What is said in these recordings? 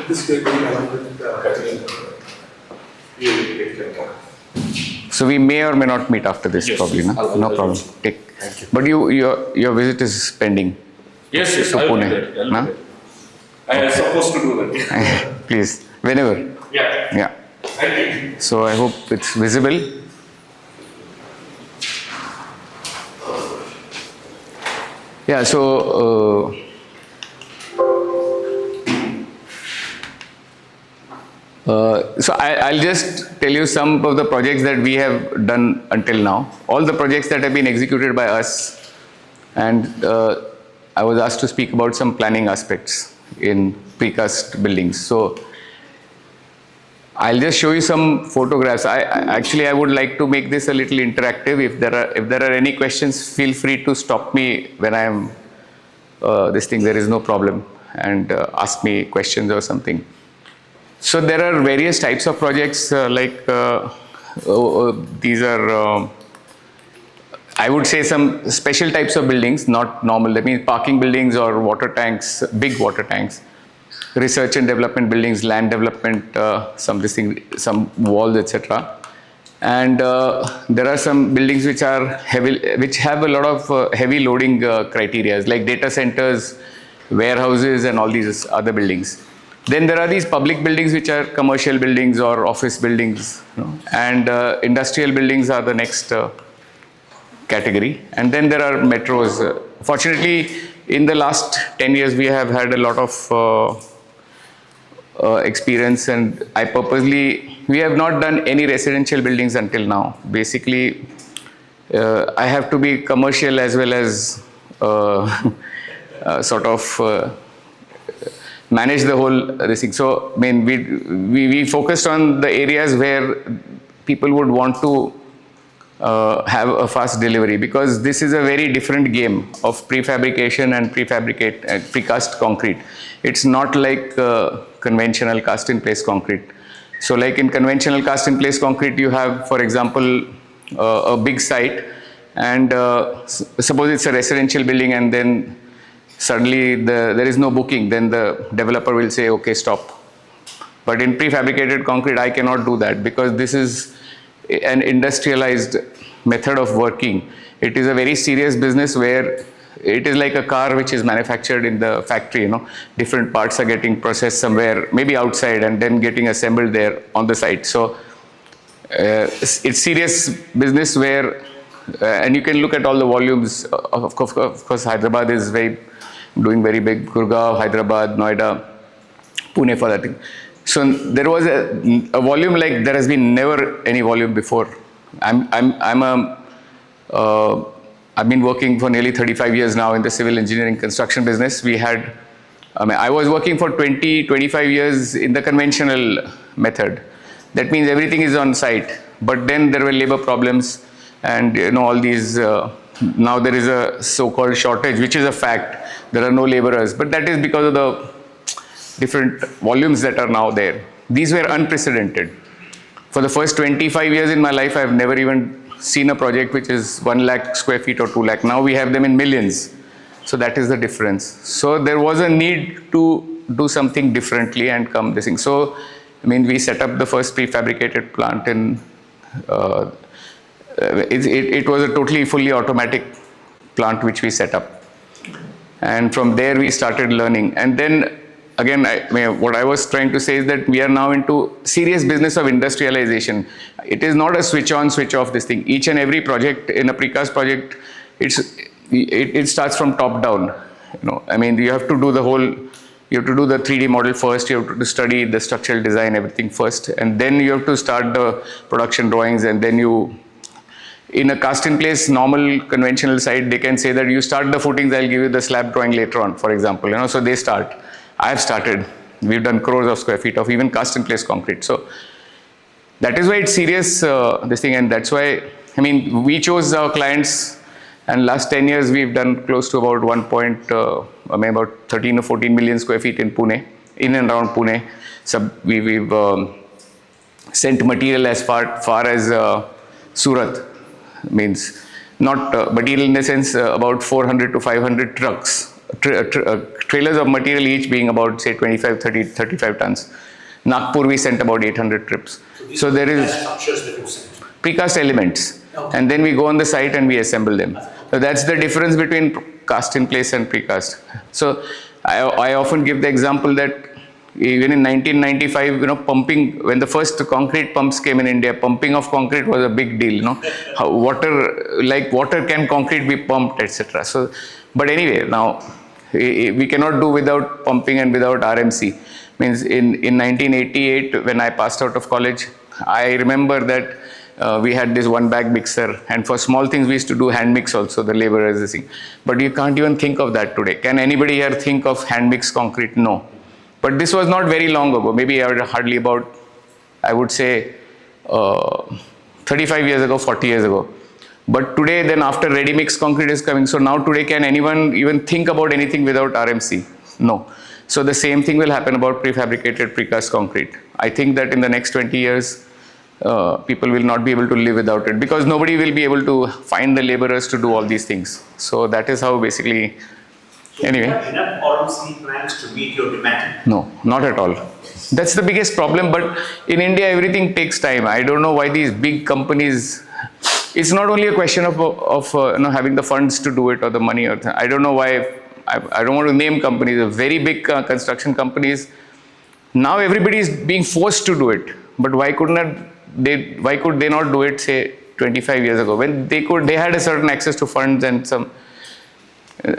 This will be along with So we may or may not meet after this, yes, probably. yes. No, no problem. Take. Thank you. But your visit is pending. Yes, yes, To I'll Pune, do that. I'll huh? do that. I am supposed to do that. Please, whenever. Yeah. Yeah. Thank you. So I hope it's visible. Yeah. So. So I'll just tell you some of the projects that we have done until now. All the projects that have been executed by us, and I was asked to speak about some planning aspects in precast buildings. So I'll just show you some photographs. I would like to make this a little interactive. If there are any questions, feel free to stop me when I am this thing. There is no problem, and ask me questions or something. So there are various types of projects these are, I would say, some special types of buildings, not normal. That means parking buildings or water tanks, big water tanks, research and development buildings, land development, some walls, etc. And there are some buildings which are heavy, which have a lot of heavy loading criteria, like data centers, warehouses, and all these other buildings. Then there are these public buildings which are commercial buildings or office buildings, and industrial buildings are the next category. And then there are metros. Fortunately, in the last 10 years, we have had a lot of experience, and we have not done any residential buildings until now. Basically, I have to be commercial as well as manage the whole this thing. So, I mean, we focused on the areas where people would want to have a fast delivery, because this is a very different game of prefabrication and precast concrete. It's not like conventional cast-in-place concrete. So, like in conventional cast-in-place concrete, you have, for example, a big site, and suppose it's a residential building, and then suddenly there is no booking, then the developer will say, okay, stop. But in prefabricated concrete, I cannot do that, because this is an industrialized method of working. It is a very serious business where it is like a car which is manufactured in the factory, different parts are getting processed somewhere, maybe outside, and then getting assembled there on the site. So it's serious business where, and you can look at all the volumes. Of course, Hyderabad is doing very big. Gurgaon, Hyderabad, Noida, Pune, for that thing. So there was a volume like there has been never any volume before. I've been working for nearly 35 years now in the civil engineering construction business. I was working for 25 years in the conventional method. That means everything is on site. But then there were labor problems, and all these. Now there is a so-called shortage, which is a fact. There are no laborers, but that is because of the different volumes that are now there. These were unprecedented. For the first 25 years in my life, I have never even seen a project which is 1 lakh square feet or 2 lakh. Now we have them in millions. So that is the difference. So there was a need to do something differently and come this thing. So, we set up the first prefabricated plant in, it was a totally fully automatic plant which we set up. And from there we started learning. And then again, what I was trying to say is that we are now into serious business of industrialization. It is not a switch on, switch off this thing. Each and every project in a precast project, it starts from top down. You have to do you have to do the 3D model first, you have to study the structural design, everything first, and then you have to start the production drawings, and then in a cast-in-place normal conventional site, they can say that you start the footings, I'll give you the slab drawing later on, for example. So they start. I've started. We've done crores of square feet of even cast-in-place concrete. So that is why it's serious, this thing, and that's why, we chose our clients, and last 10 years we've done close to about about 13 or 14 million square feet in Pune, in and around Pune. So we've sent material as far as Surat. Means not material in the sense about 400 to 500 trucks trailers of material each being about say 25, 30, 35 tons. Nagpur we sent about 800 trips. So there is structures that you sent. precast elements, Okay. and then we go on the site and we assemble them. So that's the difference between cast in place and precast. So I often give the example that even in 1995, pumping, when the first concrete pumps came in India, pumping of concrete was a big deal. How water can concrete be pumped, etc. So, but anyway, now we cannot do without pumping and without RMC. Means in 1988, when I passed out of college, I remember that we had this one bag mixer, and for small things we used to do hand mix also, the laborers, this thing. But you can't even think of that today. Can anybody here think of hand mix concrete? No. But this was not very long ago, maybe hardly about, I would say, 35 years ago, 40 years ago. But today, then after ready mix concrete is coming, so now today can anyone even think about anything without RMC? No. So the same thing will happen about prefabricated precast concrete. I think that in the next 20 years, people will not be able to live without it, because nobody will be able to find the laborers to do all these things. So that is how basically, So anyway. you have enough RMC plans to meet your demand? No, not at all. That's the biggest problem. But in India, everything takes time. I don't know why these big companies. It's not only a question of having the funds to do it or the money. I don't know why. I don't want to name companies. The very big construction companies. Now everybody is being forced to do it. But why could they not do it, say, 25 years ago, when they had a certain access to funds and some.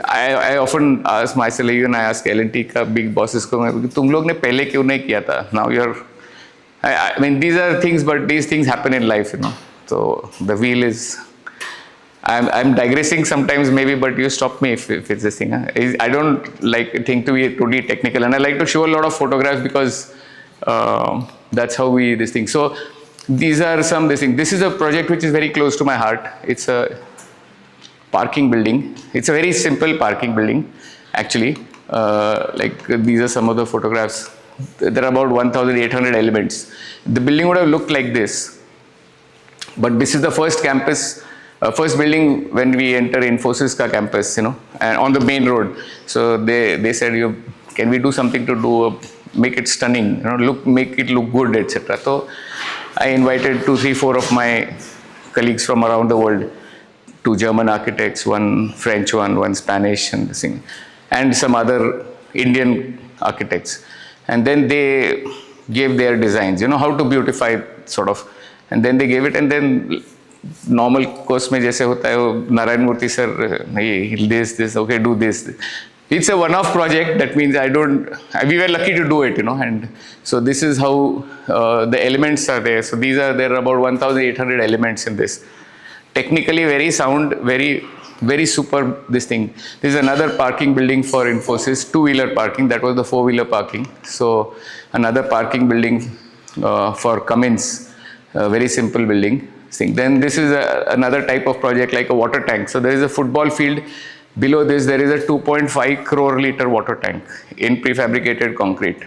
I often ask myself, even I ask L&T ka big bosses ko, tum log ne pehle kyun nahi kiya tha? Now I mean, these are things, but these things happen in life, So the wheel is, I'm digressing sometimes maybe, but you stop me if it's this thing. I don't like think to be totally technical, and I like to show a lot of photographs because that's how this thing. So these are some this thing. This is a project which is very close to my heart. It's a parking building. It's a very simple parking building, actually. These are some of the photographs. There are about 1,800 elements. The building would have looked like this. But this is the first campus, first building when we enter Infosys ka campus, and on the main road. So they said, can we do something to make it stunning, make it look good, etc. So I invited 2, 3, 4 of my colleagues from around the world. 2 German architects, 1 French one Spanish, and some other Indian architects. And then they gave their designs, how to beautify sort of. And then they gave it, and then normal course mein jaise hota hai, Narayan Murthy sir, this, okay, do this. It's a one-off project. That means we were lucky to do it, and so this is how the elements are there. So there are about 1,800 elements in this. Technically very sound, very, very superb, this thing. This is another parking building for Infosys, 2-wheeler parking. That was the 4-wheeler parking. So another parking building for Cummins, a very simple building. Then this is another type of project like a water tank. So there is a football field. Below this, there is a 2.5 crore liter water tank in prefabricated concrete.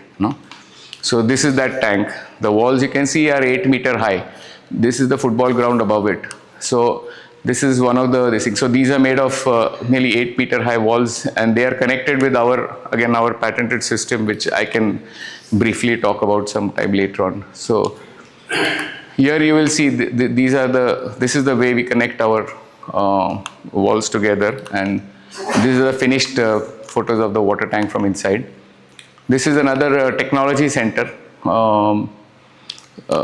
So this is that tank. The walls you can see are 8 meter high. This is the football ground above it. So this is one of the things. So these are made of nearly 8 meter high walls, and they are connected with our patented system, which I can briefly talk about sometime later on. So here you will see this is the way we connect our walls together, and these are the finished photos of the water tank from inside. This is another technology center.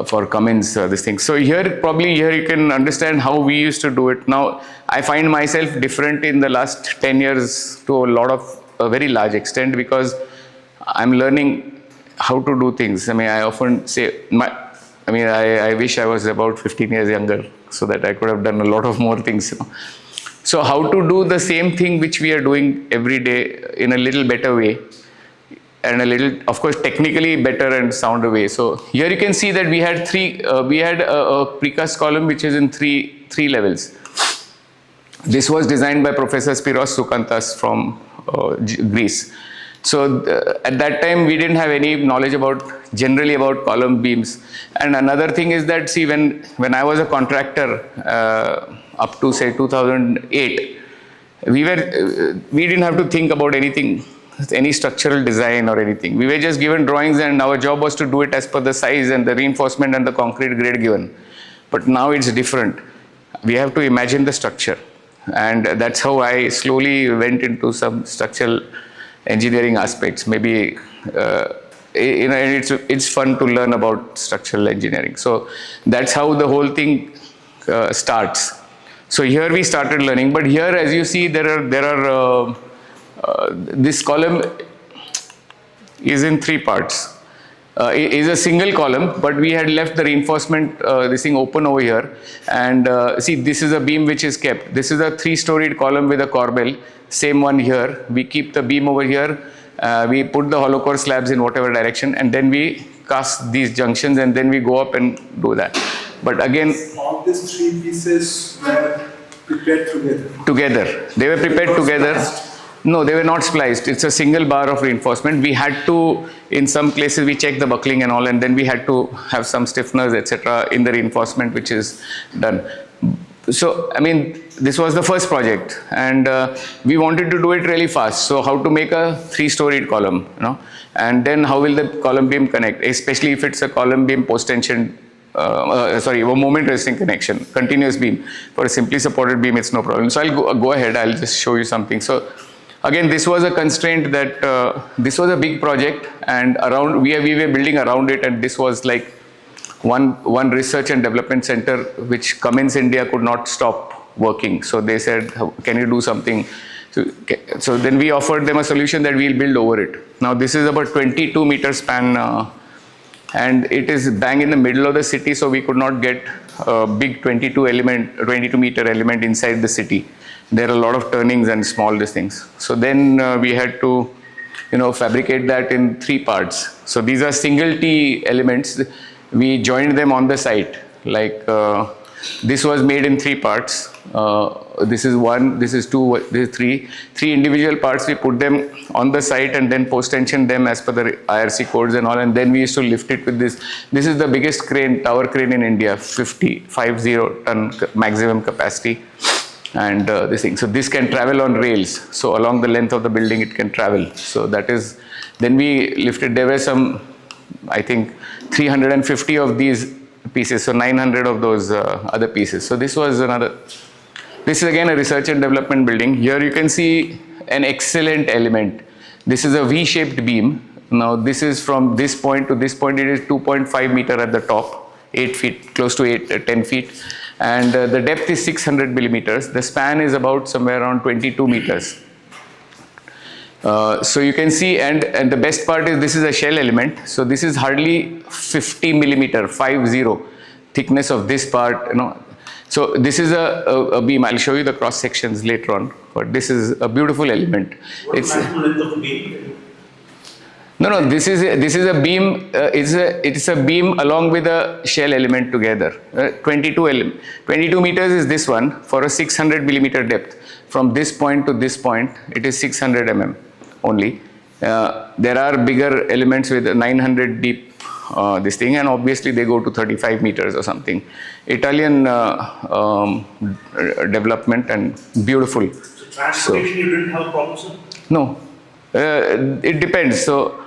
For Cummins, this thing. So here you can understand how we used to do it. Now, I find myself different in the last 10 years to a very large extent, because I'm learning how to do things. I mean, I often say, I wish I was about 15 years younger so that I could have done a lot of more things. So how to do the same thing which we are doing every day in a little better way, and a little, of course, technically better and sounder way. So here you can see that we had a precast column which is in three levels. This was designed by Professor Spiros Soukantas from Greece. So at that time we didn't have any knowledge generally about column beams. And another thing is that, see, when I was a contractor up to say 2008, we didn't have to think about anything, any structural design or anything. We were just given drawings and our job was to do it as per the size and the reinforcement and the concrete grade given. But now it's different. We have to imagine the structure. And that's how I slowly went into some structural engineering aspects. Maybe, it's fun to learn about structural engineering. So that's how the whole thing starts. So here we started learning, but here, as you see, this column is in 3 parts. Is a single column, but we had left the reinforcement, this thing open over here. And see, this is a beam which is kept. This is a 3-storied column with a corbel. Same one here. We keep the beam over here. We put the hollow core slabs in whatever direction, and then we cast these junctions, and then we go up and do that. But again, all these 3 pieces were prepared together. Together. They were prepared together. No, they were not spliced. It's a single bar of reinforcement. We had to, in some places, we checked the buckling and all, and then we had to have some stiffeners, etc., in the reinforcement, which is done. So, I mean, this was the first project, and we wanted to do it really fast. So, how to make a 3-storied column, and then how will the column beam connect, especially if it's a column beam post-tension, a moment resisting connection, continuous beam. For a simply supported beam, it's no problem. So, I'll go ahead. I'll just show you something. So, again, this was a constraint that this was a big project, and around we were building around it, and this was like one research and development center which Cummins India could not stop working. So they said, can you do something? So then we offered them a solution that we'll build over it. Now this is about 22-meter span, and it is bang in the middle of the city, so we could not get a big 22-meter element inside the city. There are a lot of turnings and small things. So then we had to, fabricate that in 3 parts. So these are single T elements. We joined them on the site. Like this was made in 3 parts. This is 1, this is 2, this is 3. 3 individual parts, we put them on the site and then post-tension them as per the IRC codes and all. And then we used to lift it with this. This is the biggest crane, tower crane in India, 50 ton maximum capacity. And this thing. So this can travel on rails. So along the length of the building, it can travel. So that is, then we lifted, there were some, I think, 350 of these pieces. So 900 of those other pieces. So this was this is again a research and development building. Here you can see an excellent element. This is a V-shaped beam. Now this is from this point to this point, it is 2.5 meter at the top, 8 feet, close to 10 feet. And the depth is 600 millimeters. The span is about somewhere around 22 meters. So you can see, and the best part is this is a shell element. So this is hardly 50 millimeter, 50 thickness of this part, So this is a beam. I'll show you the cross sections later on. But this is a beautiful element. What's the maximum length of the beam? No. This is a beam. It's a beam along with a shell element together. 22 meters is this one for a 600 millimeter depth. From this point to this point, it is 600 only. There are bigger elements with 900 deep. This thing, and obviously they go to 35 meters or something. Italian development and beautiful. So transportation, you didn't have problems, sir? No, it depends. So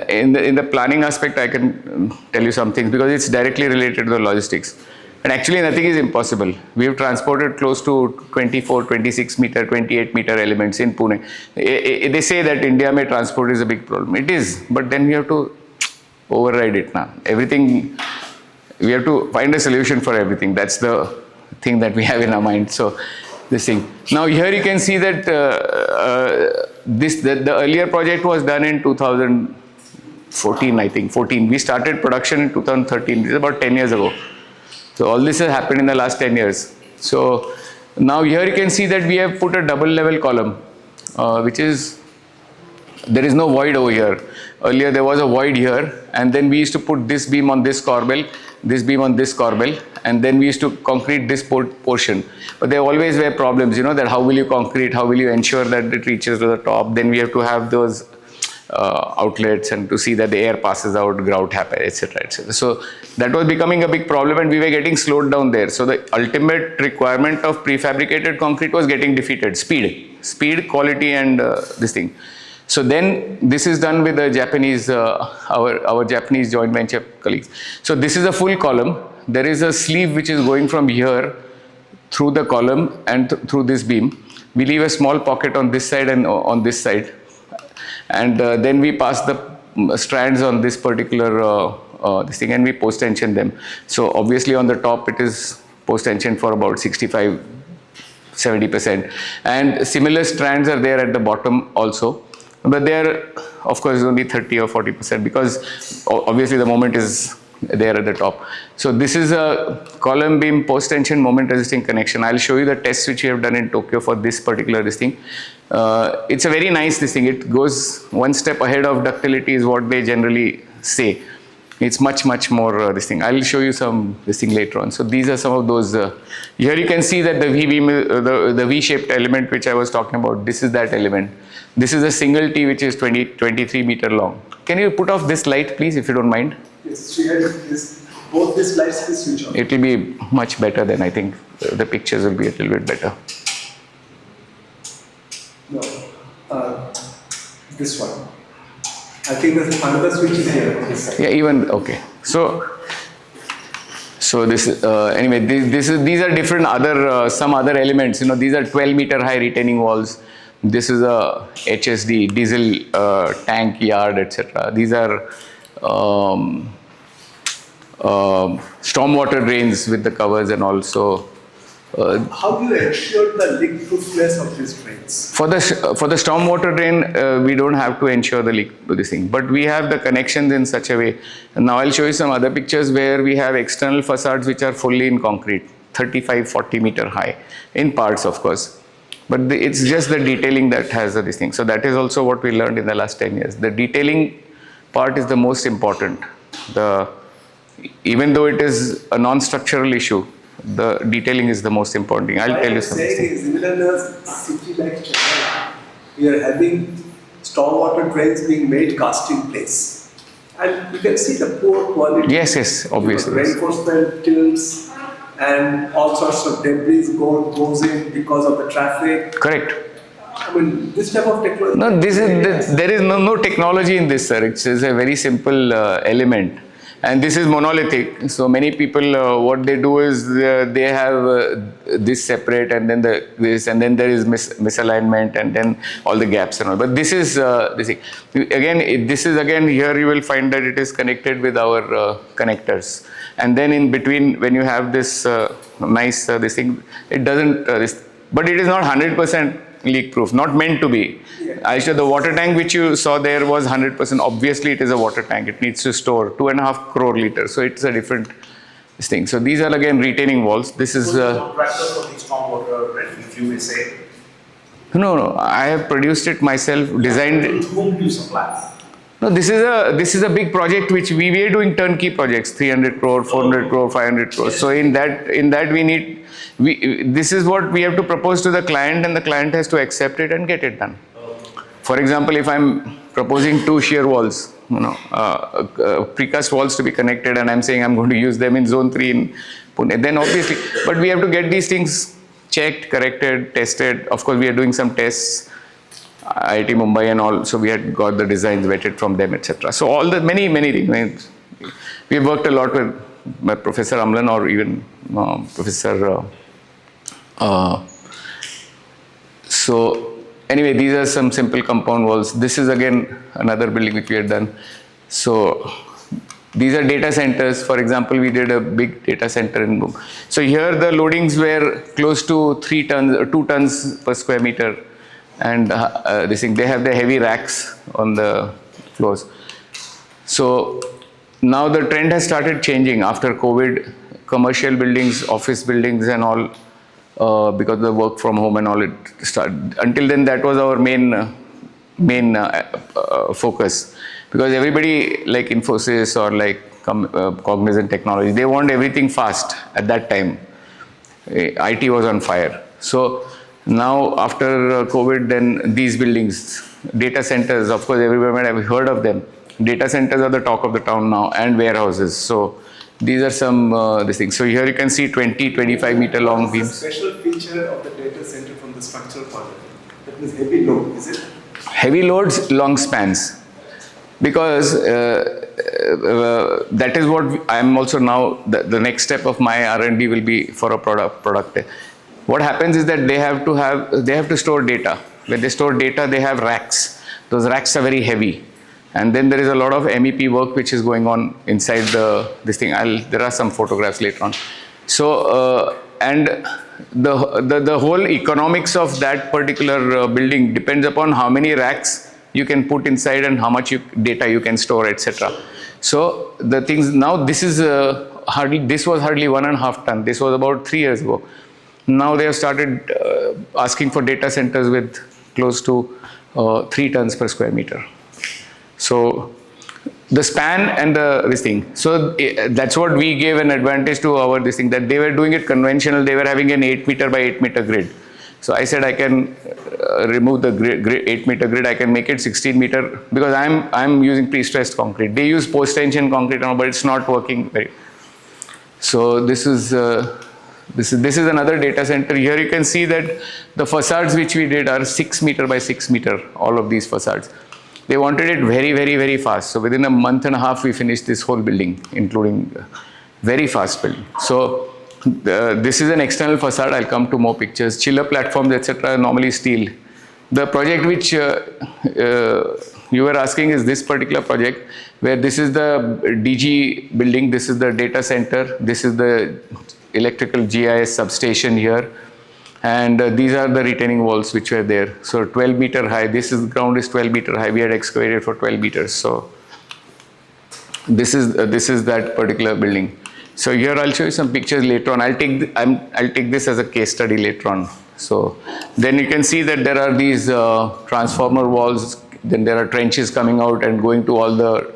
in the planning aspect, I can tell you some things because it's directly related to the logistics. And actually nothing is impossible. We have transported close to 24, 26 meter, 28 meter elements in Pune. They say that India may transport is a big problem. It is, but then we have to override it now. Everything, we have to find a solution for everything. That's the thing that we have in our mind. So this thing. Now here you can see that the earlier project was done in 2014, I think, 14. We started production in 2013. This is about 10 years ago. So all this has happened in the last 10 years. So now here you can see that we have put a double level column, which is, there is no void over here. Earlier there was a void here, and then we used to put this beam on this corbel, this beam on this corbel, and then we used to concrete this portion. But there always were problems, that how will you concrete, how will you ensure that it reaches to the top. Then we have to have those outlets and to see that the air passes out, grout happens, etc., etc. So that was becoming a big problem, and we were getting slowed down there. So the ultimate requirement of prefabricated concrete was getting defeated: speed, quality, and this thing. So then this is done with the Japanese, our Japanese joint venture colleagues. So this is a full column. There is a sleeve which is going from here through the column and through this beam. We leave a small pocket on this side and on this side, and then we pass the strands on this particular this thing, and we post tension them. So obviously on the top it is post tension for about 65-70%, and similar strands are there at the bottom also, but they are of course only 30 or 40%, because obviously the moment is there at the top. So this is a column beam post tension moment resisting connection. I'll show you the tests which we have done in Tokyo for this particular this thing. It's a very nice this thing. It goes one step ahead of ductility is what they generally say. It's much more this thing. I'll show you some this thing later on. So these are some of those. Here you can see that the V beam, the V-shaped element which I was talking about. This is that element. This is a single T which is 23 meter long. Can you put off this light, please, if you don't mind? Yes, we had this, both these lights will switch on. It will be much better then. I think the pictures will be a little bit better. No, this one. I think there's another switch is here. This side. Yeah, even okay. So this anyway. These are different other some other elements. You know, these are 12 meter high retaining walls. This is a HSD diesel tank yard, etc. These are stormwater drains with the covers, and also How do you ensure the leak-proofness of these drains? for the stormwater drain, we don't have to ensure the leak to this thing, but we have the connections in such a way. And now I'll show you some other pictures where we have external facades which are fully in concrete, 35-40 meter high, in parts of course. But it's just the detailing that has this thing. So that is also what we learned in the last 10 years. The detailing part is the most important. Even though it is a non-structural issue, the detailing is the most important thing. I'll tell you something. What I'm saying is, even in a city like Chennai, we are having stormwater drains being made cast in place. And you can see the poor quality. Yes, obviously. You know, reinforcement tilts and all sorts of debris goes in because of the traffic. Correct. I mean, this type of technology. No, there is no technology in this, sir. It's a very simple element. And this is monolithic. So many people, what they do is they have this separate, and then this, and then there is misalignment, and then all the gaps and all. But this is this thing. Again, here you will find that it is connected with our connectors. And then in between, when you have this nice this thing, it doesn't. But it is not 100% leak proof. Not meant to be. I said the water tank which you saw there was 100%. Obviously, it is a water tank. It needs to store 2.5 crore liters. So it's a different thing. So these are again retaining walls. This is. Who's the contractor for the stormwater drain, if you may say? No. I have produced it myself. Designed it. To whom do you supply? No, this is a big project which we were doing turnkey projects, 300 crore, 400 crore, 500 crore. So in that we need. This is what we have to propose to the client, and the client has to accept it and get it done. For example, if I'm proposing 2 shear walls, precast walls to be connected, and I'm saying I'm going to use them in zone 3 in Pune, then obviously, but we have to get these things checked, corrected, tested. Of course, we are doing some tests, IIT Mumbai and all, so we had got the designs vetted from them, etc. So all the many things. We have worked a lot with Professor Amlan, or even Professor. So anyway, these are some simple compound walls. This is again another building which we had done. So these are data centers. For example, we did a big data center in Mumbai. So here the loadings were close to 3 tons, 2 tons per square meter, and they have the heavy racks on the floors. So now the trend has started changing after COVID. Commercial buildings, office buildings, and all. Because of the work from home and all, it started. Until then, that was our main focus, because everybody like Infosys or like Cognizant Technology, they want everything fast at that time. IT was on fire. So Now, after COVID, then these buildings, data centers, of course, everyone might have heard of them. Data centers are the talk of the town now, and warehouses. So these are some these things. So here you can see 20, 25 meter long What is beams. the special feature of the data center from the structural point of view? That means heavy load, is it? Heavy loads, long spans. Because that is what I'm also now, the next step of my R&D will be for a product. What happens is that they have to store data. When they store data, they have racks. Those racks are very heavy. And then there is a lot of MEP work which is going on inside this thing. There are some photographs later on. So, and the whole economics of that particular building depends upon how many racks you can put inside and how much data you can store, etc. So the things now, this was hardly 1.5 ton. This was about 3 years ago. Now they have started asking for data centers with close to 3 tons per square meter. So the span and this thing. So that's what we gave an advantage to our this thing, that they were doing it conventional. They were having an 8 meter by 8 meter grid. So I said I can remove the 8 meter grid. I can make it 16 meter because I'm using pre-stressed concrete. They use post-tension concrete now, but it's not working very. So this is another data center. Here you can see that the facades which we did are 6 meter by 6 meter. All of these facades. They wanted it very, very, very fast. So within a month and a half, we finished this whole building, including very fast building. So this is an external facade. I'll come to more pictures. Chiller platforms, etc. Normally steel. The project which you were asking is this particular project, where this is the DG building. This is the data center. This is the electrical GIS substation here. And these are the retaining walls which were there. So 12 meter high. This ground is 12 meter high. We had excavated for 12 meters. So this is that particular building. So here I'll show you some pictures later on. I'll take this as a case study later on. So then you can see that there are these transformer walls. Then there are trenches coming out and going to all the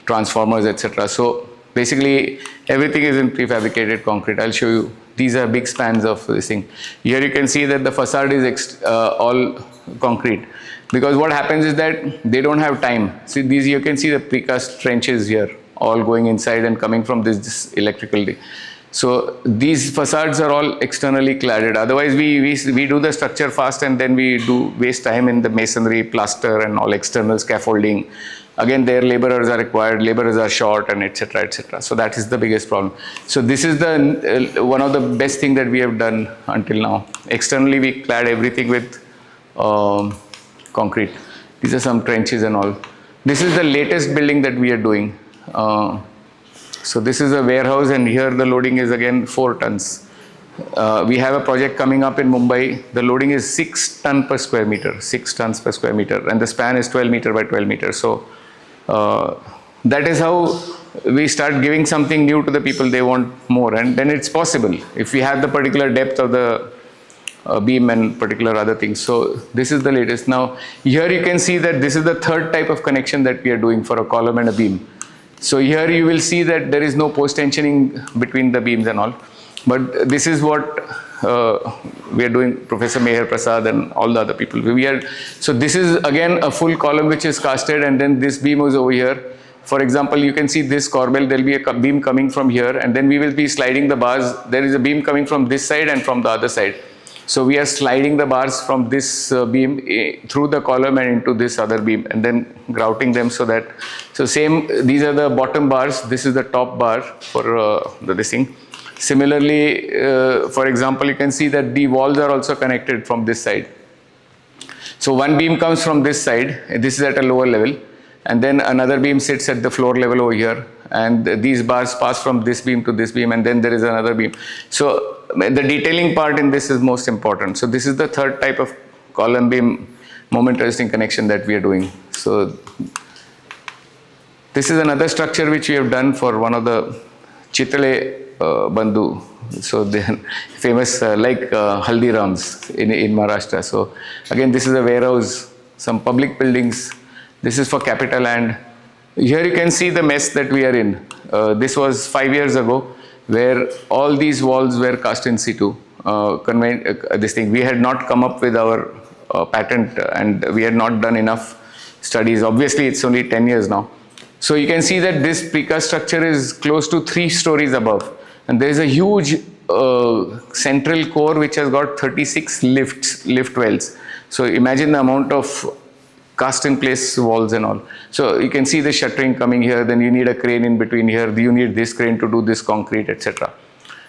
transformers, etc. So basically everything is in prefabricated concrete. I'll show you. These are big spans of this thing. Here you can see that the facade is all concrete, because what happens is that they don't have time. See these, you can see the precast trenches here, all going inside and coming from this electrical. So these facades are all externally cladded. Otherwise we do the structure fast and then we waste time in the masonry, plaster and all external scaffolding. Again, their laborers are required, laborers are short, and etc., etc. So that is the biggest problem. So this is the one of the best thing that we have done until now. Externally, we clad everything with concrete. These are some trenches and all. This is the latest building that we are doing. So this is a warehouse, and here the loading is again 4 tons. We have a project coming up in Mumbai. The loading is 6 tons per square meter, 6 tons per square meter, and the span is 12 meter by 12 meters. So that is how we start giving something new to the people. They want more, and then it's possible if we have the particular depth of the beam and particular other things. So this is the latest. Now here you can see that this is the third type of connection that we are doing for a column and a beam. So here you will see that there is no post tensioning between the beams and all. But this is what we are doing, Professor Meher Prasad and all the other people. So this is again a full column which is casted, and then this beam is over here. For example, you can see this corbel, there will be a beam coming from here, and then we will be sliding the bars. There is a beam coming from this side and from the other side. So we are sliding the bars from this beam through the column and into this other beam, and then grouting them so that, so same, these are the bottom bars, this is the top bar for this thing. Similarly, for example, you can see that the walls are also connected from this side. So one beam comes from this side, this is at a lower level, and then another beam sits at the floor level over here, and these bars pass from this beam to this beam, and then there is another beam. So the detailing part in this is most important. So this is the third type of column beam moment resisting connection that we are doing. So this is another structure which we have done for one of the Chitale Bandhu. So they are famous like Haldirams in Maharashtra. So again, this is a warehouse, some public buildings. This is for capital land. Here you can see the mess that we are in. This was 5 years ago. where all these walls were cast in situ. This thing, we had not come up with our patent, and we had not done enough studies. Obviously, it's only 10 years now. So you can see that this precast structure is close to 3 stories above. And there is a huge central core which has got 36 lift wells. So imagine the amount of cast in place walls and all. So you can see the shuttering coming here, then you need a crane in between here, you need this crane to do this concrete, etc.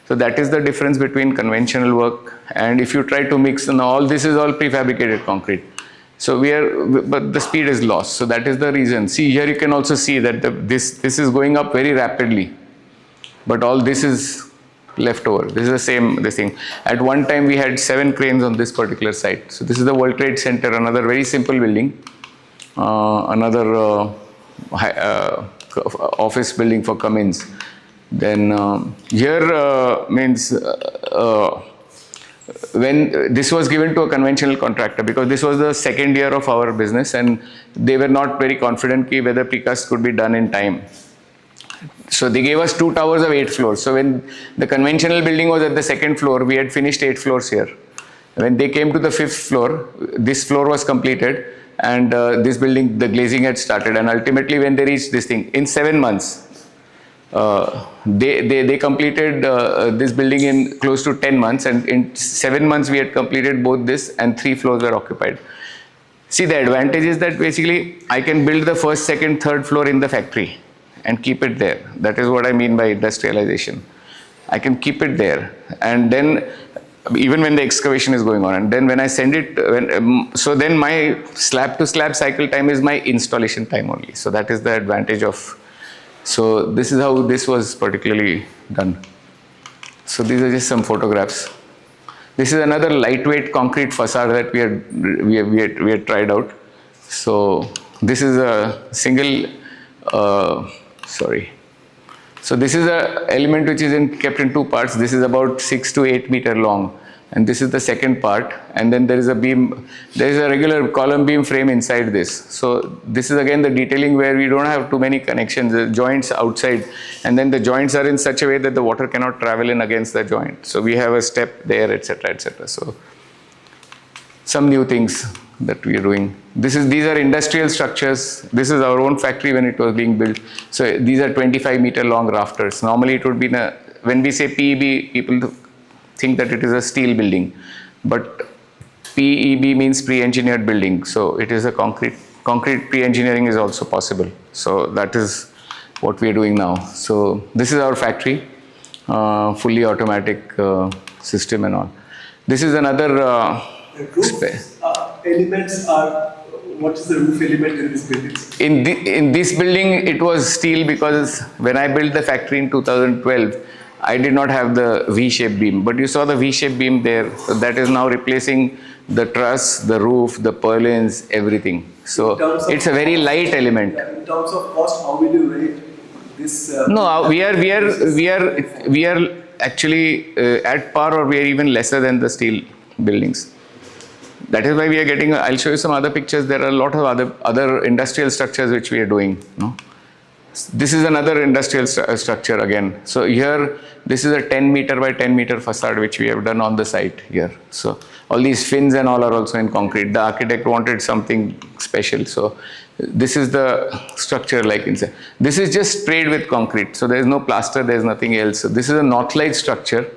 So that is the difference between conventional work, and if you try to mix, and all this is all prefabricated concrete. So but the speed is lost. So that is the reason. See here, you can also see that this is going up very rapidly, but all this is left over. This is this thing. At one time we had 7 cranes on this particular site. So this is the World Trade Center, another very simple building, another office building for Cummins. Then here means when this was given to a conventional contractor, because this was the second year of our business and they were not very confident whether precast could be done in time. So they gave us 2 towers of 8 floors. So when the conventional building was at the 2nd floor, we had finished 8 floors here. When they came to the 5th floor, this floor was completed, and this building, the glazing had started. And ultimately when they reached this thing, in 7 months, they completed this building in close to 10 months, and in 7 months we had completed both this, and 3 floors were occupied. See, the advantage is that basically I can build the 1st, 2nd, 3rd floor in the factory and keep it there. That is what I mean by industrialization. I can keep it there, and then even when the excavation is going on, and then when I send it, so then my slab to slab cycle time is my installation time only. So that is the advantage of. So this is how this was particularly done. So these are just some photographs. This is another lightweight concrete facade that we had tried out. So this is a single. So this is a element which is kept in 2 parts. This is about 6 to 8 meter long, and this is the 2nd part, and then there is a beam, there is a regular column beam frame inside this. So this is again the detailing where we don't have too many connections, the joints outside, and then the joints are in such a way that the water cannot travel in against the joint. So we have a step there, etc., etc. So some new things that we are doing. These are industrial structures. This is our own factory when it was being built. So these are 25 meter long rafters. Normally it would be when we say PEB, people think that it is a steel building, but PEB means pre-engineered building. So it is a concrete pre-engineering is also possible. So that is what we are doing now. So this is our factory, fully automatic system and all. This is another elements are, what is the roof element in this building? In this building, it was steel, because when I built the factory in 2012, I did not have the V-shaped beam. But you saw the V-shaped beam there. So that is now replacing the truss, the roof, the purlins, everything. So it's a very light element. In terms of cost, how will you rate this? No, we are actually at par, or we are even lesser than the steel buildings. That is why we are getting, I'll show you some other pictures. There are a lot of other industrial structures which we are doing. No? This is another industrial structure again. So here, this is a 10 meter by 10 meter facade which we have done on the site here. So all these fins and all are also in concrete. The architect wanted something special. So this is the structure like inside. This is just sprayed with concrete. So there is no plaster, there is nothing else. So this is a north-light structure.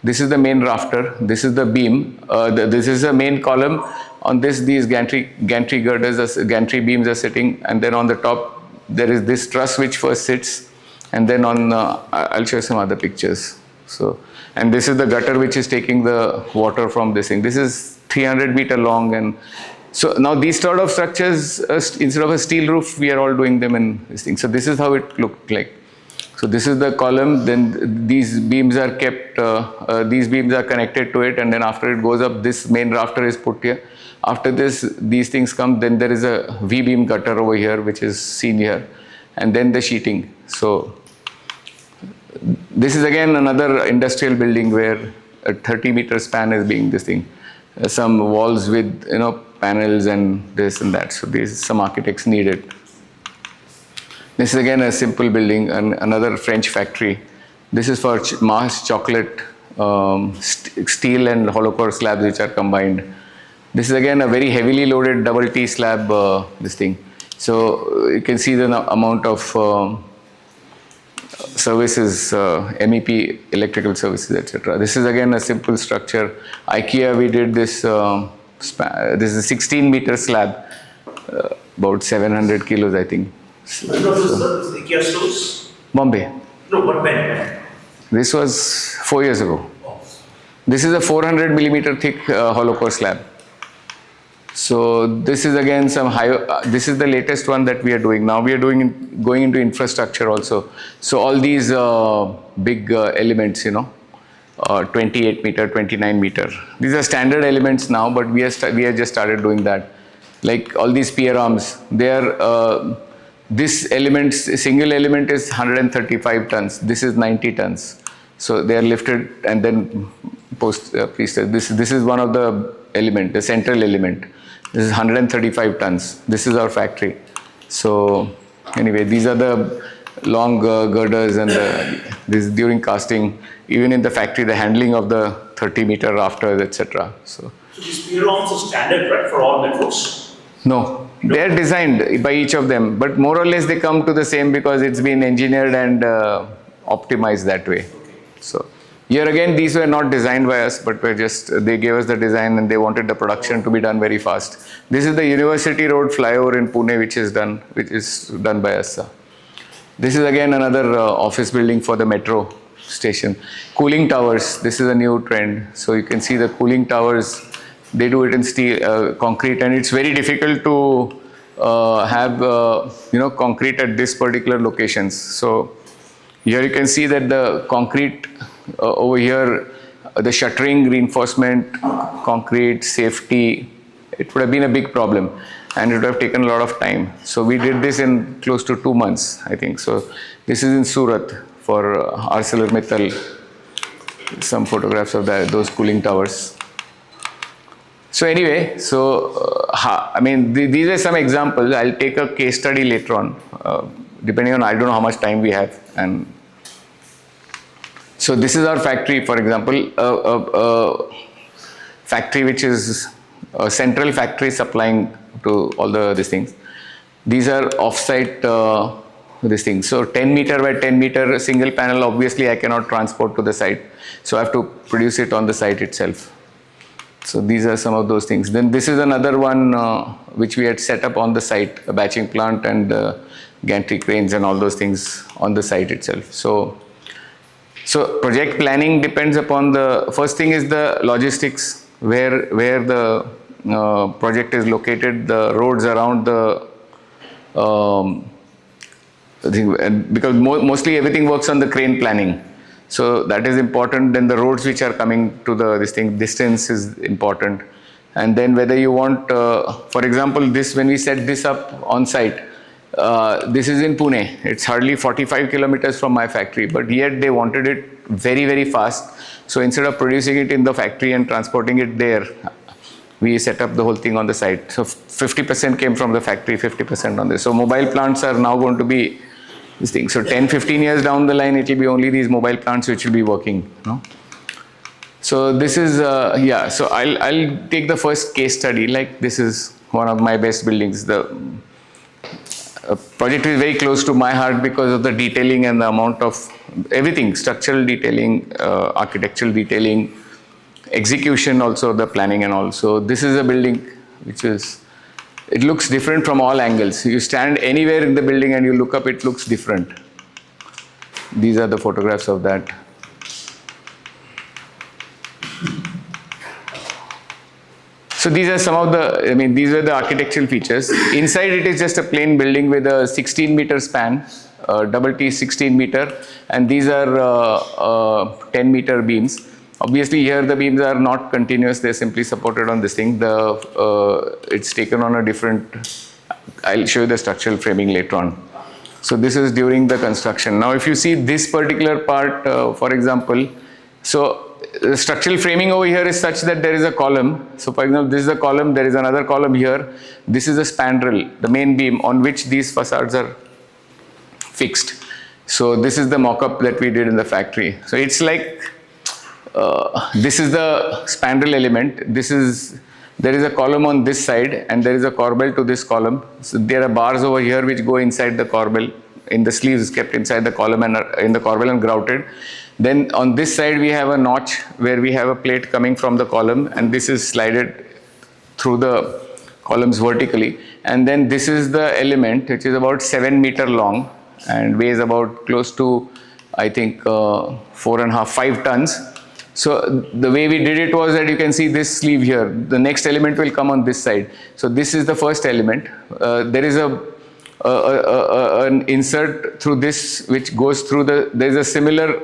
This is the main rafter. This is the beam. This is the main column. On this, these gantry girders, gantry beams are sitting, and then on the top there is this truss which first sits, and then on I'll show you some other pictures. So, and this is the gutter which is taking the water from this thing. This is 300 meter long, and so now these sort of structures, instead of a steel roof, we are all doing them in this thing. So this is how it looked like. So this is the column, then these beams are kept, these beams are connected to it, and then after it goes up, this main rafter is put here. After this, these things come, then there is a V-beam gutter over here, which is seen here, and then the sheeting. So this is again another industrial building where a 30 meter span is being this thing. Some walls with, panels and this and that. So these, some architects need it. This is again a simple building, and another French factory This is for mass chocolate, steel and hollow core slabs which are combined. This is again a very heavily loaded double T slab, this thing. So you can see the amount of services, MEP, electrical services, etc. This is again a simple structure. IKEA, we did this, this is a 16-meter slab, about 700 kilos, I think. When was this, the IKEA stores? Bombay. No, but when? This was 4 years ago. Oh. This is a 400 millimeter thick hollow core slab. So this is again some high, this is the latest one that we are doing. Now we are going into infrastructure also. So all these big elements, 28 meter, 29 meter. These are standard elements now, but we have just started doing that. Like all these pier arms, they are, this element, single element is 135 tons. This is 90 tons. So they are lifted and then pre-stressed. This is one of the element, the central element. This is 135 tons. This is our factory. So anyway, these are the long girders and this is during casting. Even in the factory, the handling of the 30-meter rafters, etc. So these pier arms are standard, right, for all metros? no, they are designed by each of them, but more or less they come to the same because it's been engineered and optimized that way. So here again, these were not designed by us, but they gave us the design and they wanted the production to be done very fast. This is the University Road flyover in Pune, which is done by us. This is again another office building for the metro station. Cooling towers, this is a new trend. So you can see the cooling towers, they do it in steel, concrete, and it's very difficult to have concrete at this particular locations. So here you can see that the concrete over here, the shuttering, reinforcement, concrete, safety, it would have been a big problem and it would have taken a lot of time. So we did this in close to 2 months, I think. So this is in Surat for ArcelorMittal, some photographs of those cooling towers. So anyway, these are some examples. I'll take a case study later on, depending on, I don't know how much time we have. And so this is our factory, for example, a factory which is a central factory supplying to all these things. These are off-site these things. So 10 meter by 10 meter single panel, obviously I cannot transport to the site. So I have to produce it on the site itself. So these are some of those things. Then this is another one which we had set up on the site, a batching plant and gantry cranes and all those things on the site itself. So project planning depends upon the, first thing is the logistics, where the project is located, the roads around the thing, because mostly everything works on the crane planning. So that is important. Then the roads which are coming to distance is important. And then whether you want, for example, when we set this up on site, this is in Pune. It's hardly 45 kilometers from my factory, but yet they wanted it very, very fast. So instead of producing it in the factory and transporting it there, we set up the whole thing on the site. So 50% came from the factory, 50% on this. So mobile plants are now going to be this thing. So 10, 15 years down the line, it will be only these mobile plants which will be working. So this is, so I'll take the first case study. Like this is one of my best buildings. The project is very close to my heart because of the detailing and the amount of everything, structural detailing, architectural detailing, execution also, the planning and all. So this is a building which is, it looks different from all angles. You stand anywhere in the building and you look up, it looks different. These are the photographs of that. So these are some of the, these were the architectural features. Inside it is just a plain building with a 16-meter span, double T 16 meter, and these are 10-meter beams. Obviously here the beams are not continuous, they're simply supported on this thing. It's taken on a different, I'll show you the structural framing later on. So this is during the construction. Now if you see this particular part, for example, so the structural framing over here is such that there is a column. So for example, this is a column, there is another column here. This is a spandrel, the main beam on which these facades are fixed. So this is the mock-up that we did in the factory. So it's like, this is the spandrel element. There is a column on this side and there is a corbel to this column. So there are bars over here which go inside the corbel, in the sleeves kept inside the column and in the corbel and grouted. Then on this side we have a notch where we have a plate coming from the column, and this is slided through the columns vertically. And then this is the element which is about 7 meter long and weighs about close to, I think, 4.5, 5 tons. So the way we did it was that you can see this sleeve here. The next element will come on this side. So this is the first element. There is an insert through this which goes through there is a similar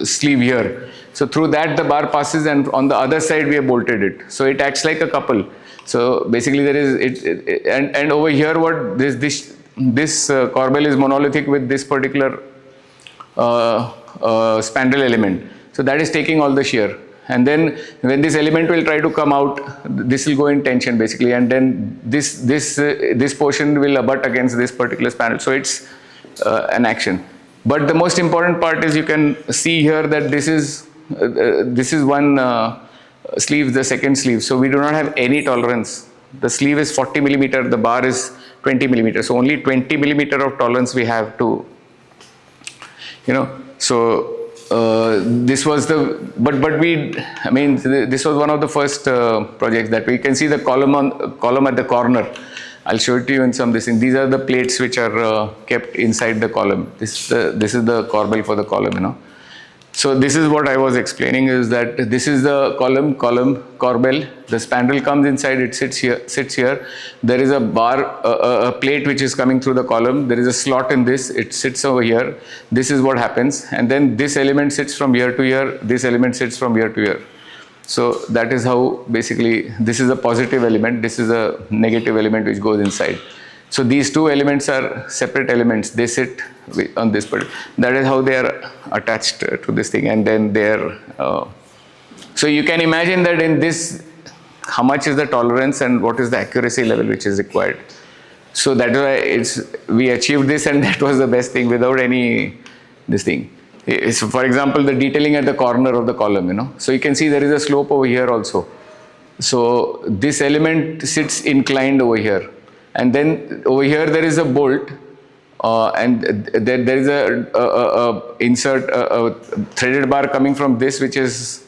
sleeve here. So through that the bar passes, and on the other side we have bolted it. So it acts like a couple. So basically there is and over here what this corbel is monolithic with this particular spandrel element. So that is taking all the shear. And then when this element will try to come out, this will go in tension basically, and then this portion will abut against this particular spandrel. So it's an action. But the most important part is you can see here that this is one sleeve, the second sleeve. So we do not have any tolerance. The sleeve is 40 millimeter, the bar is 20 millimeter. So only 20 millimeter of tolerance we have to, so this was this was one of the first projects that we can see the column at the corner. I'll show it to you in some this thing. These are the plates which are kept inside the column. This is the corbel for the column, So this is what I was explaining, is that this is the column, corbel. The spandrel comes inside, it sits here. There is a bar, a plate which is coming through the column. There is a slot in this, it sits over here. This is what happens. And then this element sits from here to here. This element sits from here to here. So that is how basically, this is a positive element. This is a negative element which goes inside. So these two elements are separate elements. They sit on this part. That is how they are attached to this thing. And then they are, so you can imagine that in this, how much is the tolerance and what is the accuracy level which is required. So that is why we achieved this, and that was the best thing without any this thing. So for example, the detailing at the corner of the column, So you can see there is a slope over here also. So this element sits inclined over here. And then over here there is a bolt, and there is a insert, a threaded bar coming from this, which is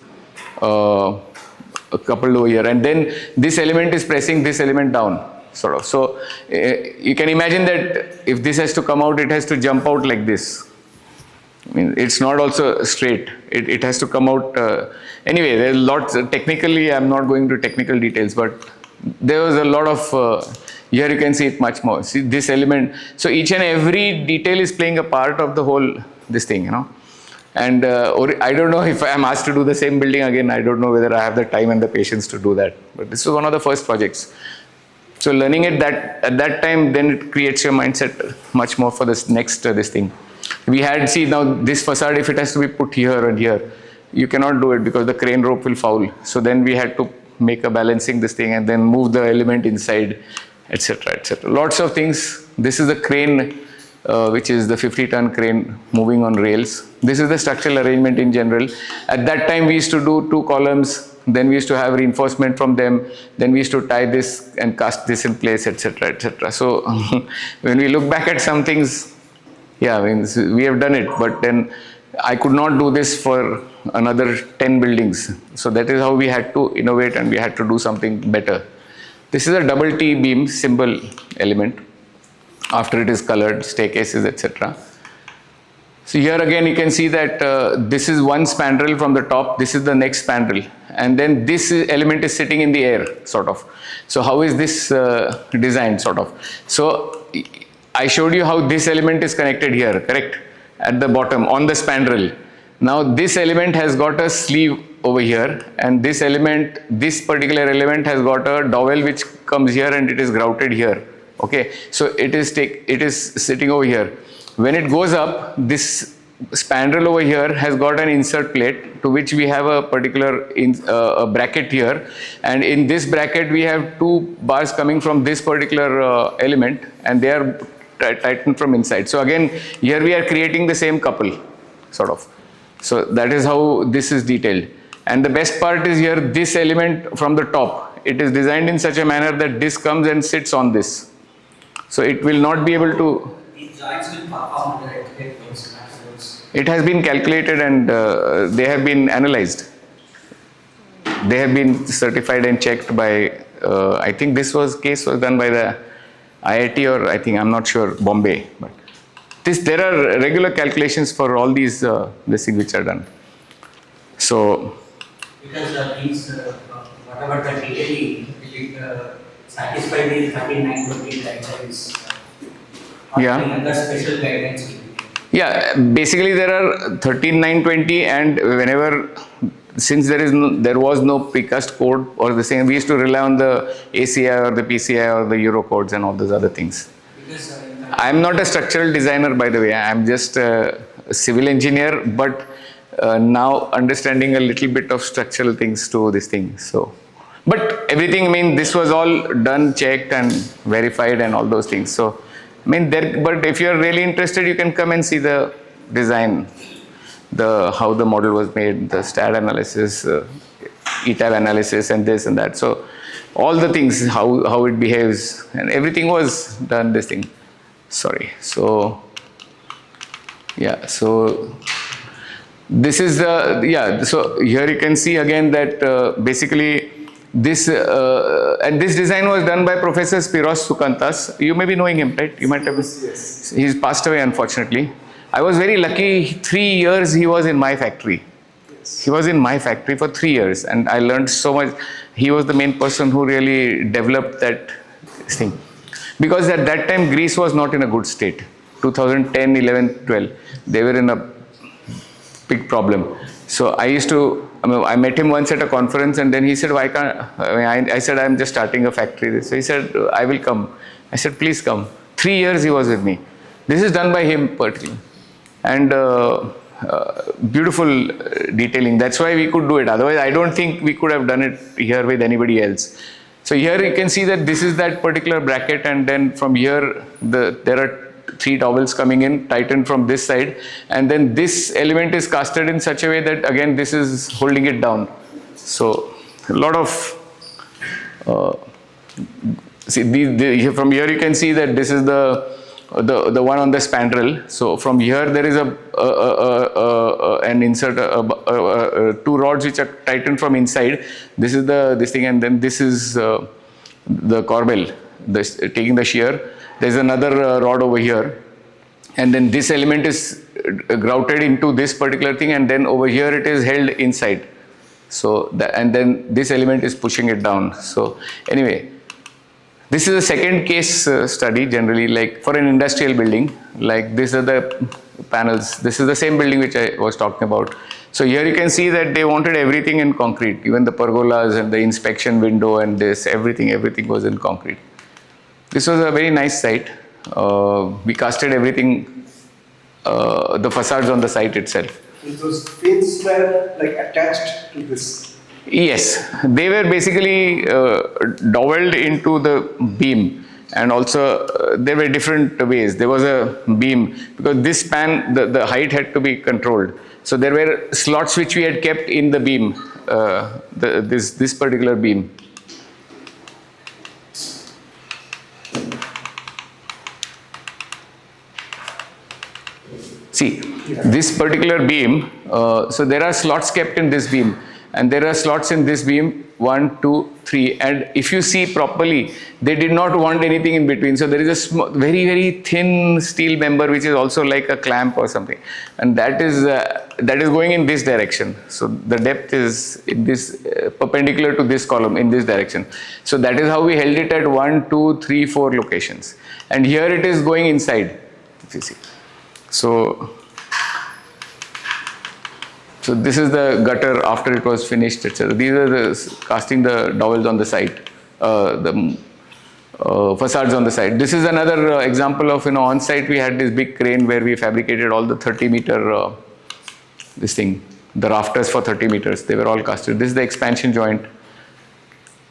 coupled over here. And then this element is pressing this element down, sort of. So you can imagine that if this has to come out, it has to jump out like this. I mean, it's not also straight. It has to come out. Anyway, there's lots. Technically, I'm not going to technical details, but there was a lot of. Here you can see it much more. See this element. So each and every detail is playing a part of the whole this thing, And I don't know if I am asked to do the same building again. I don't know whether I have the time and the patience to do that. But this was one of the first projects. So learning it at that time, then it creates your mindset much more for this next this thing. We had, see now this facade, if it has to be put here and here, you cannot do it because the crane rope will foul. So then we had to make a balancing this thing and then move the element inside, etc., etc. Lots of things. This is the crane, which is the 50-ton crane moving on rails. This is the structural arrangement in general. At that time, we used to do 2 columns. Then we used to have reinforcement from them. Then we used to tie this and cast this in place, etc., etc. So when we look back at some things, yeah, I mean, we have done it, but then I could not do this for another 10 buildings. So that is how we had to innovate and we had to do something better. This is a double T beam symbol element after it is colored, staircases, etc. So here again you can see that this is one spandrel from the top, this is the next spandrel, and then this element is sitting in the air, sort of. So how is this designed, sort of? So I showed you how this element is connected here, correct? At the bottom, on the spandrel. Now this element has got a sleeve over here, and this element, this particular element has got a dowel which comes here and it is grouted here. Okay, so it is sitting over here. When it goes up, this spandrel over here has got an insert plate to which we have a particular bracket here, and in this bracket we have 2 bars coming from this particular element, and they are tightened from inside. So again, here we are creating the same couple, sort of. So that is how this is detailed. And the best part is here, this element from the top, it is designed in such a manner that this comes and sits on this. So it will not be able to. These joints will perform under earthquake loads, loads. It has been calculated and they have been analyzed. They have been certified and checked by, I think this case was done by the IIT or I think, I'm not sure, Bombay. But there are regular calculations for all these things which are done. So. Because these, whatever the detailing, will satisfy the 3920 guidelines. Yeah. Other special guidelines will be there. Yeah, basically there are 13920 and whenever, since there was no precast code or the same, we used to rely on the ACI or the PCI or the Euro codes and all those other things. Because I'm not a structural designer, by the way. I'm just a civil engineer, but now understanding a little bit of structural things to this thing. So, but everything, I mean, this was all done, checked and verified and all those things. So, I mean, but if you're really interested, you can come and see the design, how the model was made, the STAT analysis, ETAB analysis and this and that. So, all the things, how it behaves and everything was done this thing. Sorry. So, yeah, so this is so here you can see again that basically this, and this design was done by Professor Spiros Sukantas. You may be knowing him, right? You might have. Yes. He's passed away, unfortunately. I was very lucky. 3 years he was in my factory. He was in my factory for 3 years and I learned so much. He was the main person who really developed that thing. Because at that time, Greece was not in a good state. 2010, 11, 12. They were in a big problem. So I met him once at a conference and then he said, why can't, I said, I'm just starting a factory. So he said, I will come. I said, please come. 3 years he was with me. This is done by him particularly. And beautiful detailing. That's why we could do it. Otherwise, I don't think we could have done it here with anybody else. So here you can see that this is that particular bracket and then from here, there are 3 dowels coming in, tightened from this side. And then this element is casted in such a way that again, this is holding it down. So a lot of, see from here you can see that this is the one on the spandrel. So from here there is an insert, 2 rods which are tightened from inside. This is this thing, and then this is the corbel, taking the shear. There's another rod over here, and then this element is grouted into this particular thing, and then over here it is held inside. So and then this element is pushing it down. So anyway. This is a second case study generally, like for an industrial building, like these are the panels. This is the same building which I was talking about. So here you can see that they wanted everything in concrete, even the pergolas and the inspection window and this, everything was in concrete. This was a very nice site. We casted everything, the facades on the site itself. Those fins were like attached to this. Yes, they were basically dowelled into the beam, and also there were different ways. There was a beam because this span, the height had to be controlled. So there were slots which we had kept in the beam, this particular beam. See, this particular beam, so there are slots kept in this beam. And there are slots in this beam, 1, 2, 3. And if you see properly, they did not want anything in between. So there is a very, very thin steel member, which is also like a clamp or something. And that is going in this direction. So the depth is in this perpendicular to this column in this direction. So that is how we held it at 1, 2, 3, 4 locations. And here it is going inside, if you see. So this is the gutter after it was finished, etc. These are the casting the dowels on the site, the facades on the site. This is another example of, on site we had this big crane where we fabricated all the 30-meter, the rafters for 30 meters. They were all casted. This is the expansion joint.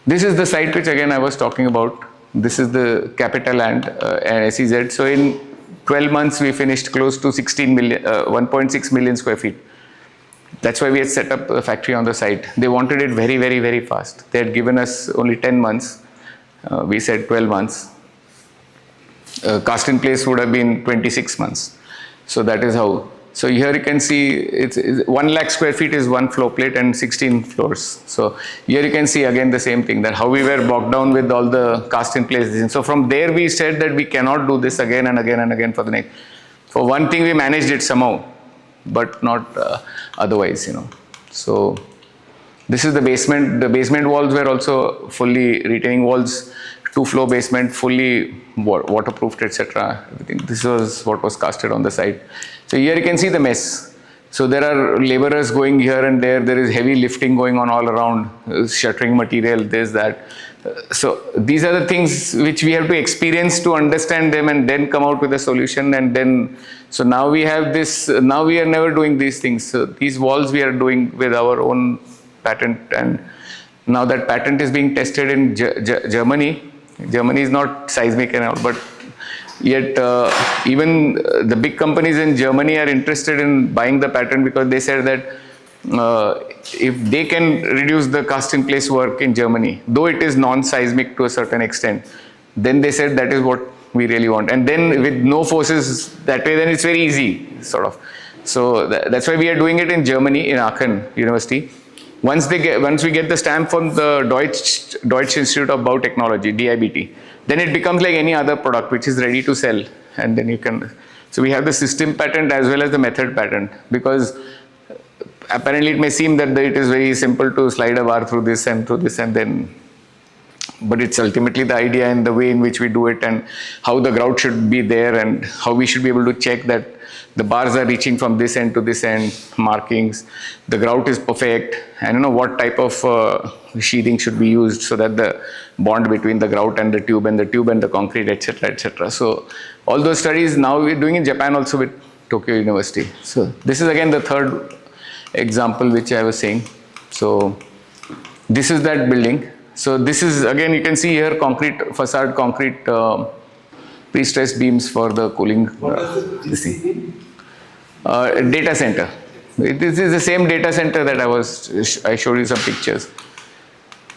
This is the site which again I was talking about. This is the capital and SEZ. So in 12 months, we finished close to 1.6 million square feet. That's why we had set up a factory on the site. They wanted it very, very, very fast. They had given us only 10 months. We said 12 months. Cast in place would have been 26 months. So that is how. So here you can see it's 1 lakh square feet is one floor plate and 16 floors. So here you can see again the same thing, that how we were bogged down with all the cast in place. So from there we said that we cannot do this again and again and again for the next. For one thing we managed it somehow, but not otherwise, So this is the basement. The basement walls were also fully retaining walls, 2-floor basement, fully waterproofed, etc. Everything. This was what was casted on the site. So here you can see the mess. So there are laborers going here and there. There is heavy lifting going on all around, shuttering material, this, that. So these are the things which we have to experience to understand them and then come out with a solution. And then, so now we have this, now we are never doing these things. So these walls we are doing with our own patent, and now that patent is being tested in Germany. Germany is not seismic and all, but yet even the big companies in Germany are interested in buying the patent, because they said that if they can reduce the cast in place work in Germany, though it is non-seismic to a certain extent, then they said that is what we really want. And then with no forces that way, then it's very easy, sort of. So that's why we are doing it in Germany, in Aachen University. Once we get the stamp from the Deutsche Institute of Bautechnology, DIBT, then it becomes like any other product which is ready to sell. And then you can, so we have the system patent as well as the method patent, because apparently it may seem that it is very simple to slide a bar through this and then, but it's ultimately the idea and the way in which we do it and how the grout should be there and how we should be able to check that the bars are reaching from this end to this end, markings, the grout is perfect, and what type of sheathing should be used so that the bond between the grout and the tube and the concrete, etc., etc. So all those studies now we're doing in Japan also with Tokyo University. So this is again the third example which I was saying. So this is that building. So this is again, you can see here concrete facade, concrete pre-stressed beams for the cooling. What does this mean? Data center. This is the same data center that I showed you some pictures.